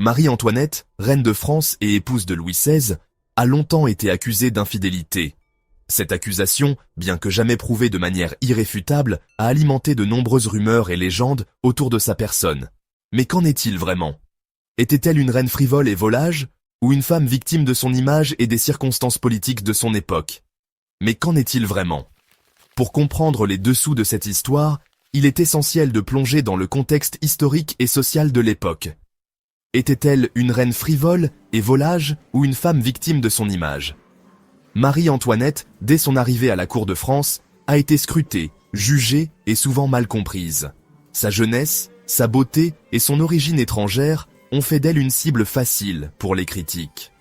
Marie-Antoinette, reine de France et épouse de Louis XVI, a longtemps été accusée d'infidélité. Cette accusation, bien que jamais prouvée de manière irréfutable, a alimenté de nombreuses rumeurs et légendes autour de sa personne. Mais qu'en est-il vraiment? Était-elle une reine frivole et volage, ou une femme victime de son image et des circonstances politiques de son époque? Mais qu'en est-il vraiment? Pour comprendre les dessous de cette histoire, il est essentiel de plonger dans le contexte historique et social de l'époque. Était-elle une reine frivole et volage ou une femme victime de son image? Marie-Antoinette, dès son arrivée à la cour de France, a été scrutée, jugée et souvent mal comprise. Sa jeunesse, sa beauté et son origine étrangère ont fait d'elle une cible facile pour les critiques.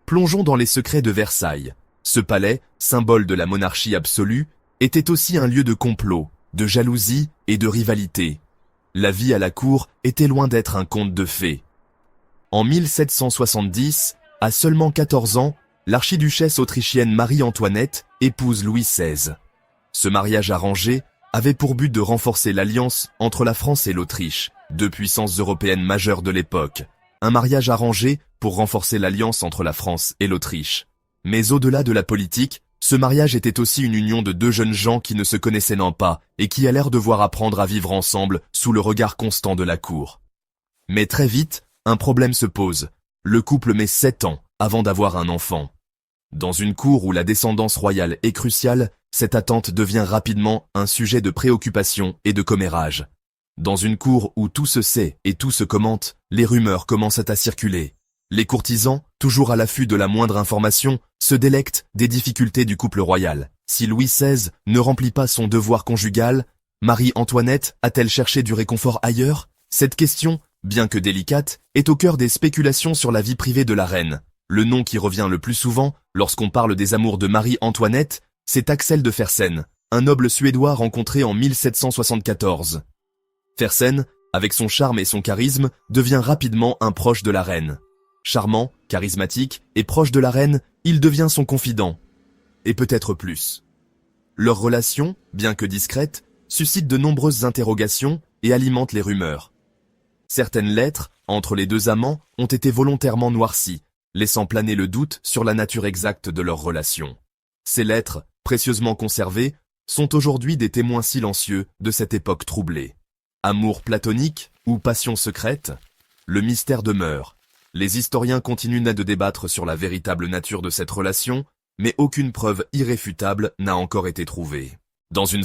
Plongeons dans les secrets de Versailles. Ce palais, symbole de la monarchie absolue, était aussi un lieu de complot, de jalousie et de rivalité. La vie à la cour était loin d'être un conte de fées. En 1770, à seulement 14 ans, l'archiduchesse autrichienne Marie-Antoinette épouse Louis XVI. Ce mariage arrangé avait pour but de renforcer l'alliance entre la France et l'Autriche, deux puissances européennes majeures de l'époque. Un mariage arrangé pour renforcer l'alliance entre la France et l'Autriche. Mais au-delà de la politique, ce mariage était aussi une union de deux jeunes gens qui ne se connaissaient pas et qui allèrent devoir apprendre à vivre ensemble sous le regard constant de la cour. Mais très vite, un problème se pose. Le couple met 7 ans avant d'avoir un enfant. Dans une cour où la descendance royale est cruciale, cette attente devient rapidement un sujet de préoccupation et de commérage. Dans une cour où tout se sait et tout se commente, les rumeurs commencent à circuler. Les courtisans, toujours à l'affût de la moindre information, se délectent des difficultés du couple royal. Si Louis XVI ne remplit pas son devoir conjugal, Marie-Antoinette a-t-elle cherché du réconfort ailleurs? Cette question, bien que délicate, est au cœur des spéculations sur la vie privée de la reine. Le nom qui revient le plus souvent, lorsqu'on parle des amours de Marie-Antoinette, c'est Axel de Fersen, un noble suédois rencontré en 1774. Fersen, avec son charme et son charisme, devient rapidement un proche de la reine. Charmant, charismatique et proche de la reine, il devient son confident. Et peut-être plus. Leur relation, bien que discrète, suscite de nombreuses interrogations et alimente les rumeurs. Certaines lettres, entre les deux amants, ont été volontairement noircies, laissant planer le doute sur la nature exacte de leur relation. Ces lettres, précieusement conservées, sont aujourd'hui des témoins silencieux de cette époque troublée. Amour platonique ou passion secrète? Le mystère demeure. Les historiens continuent de débattre sur la véritable nature de cette relation, mais aucune preuve irréfutable n'a encore été trouvée. Dans une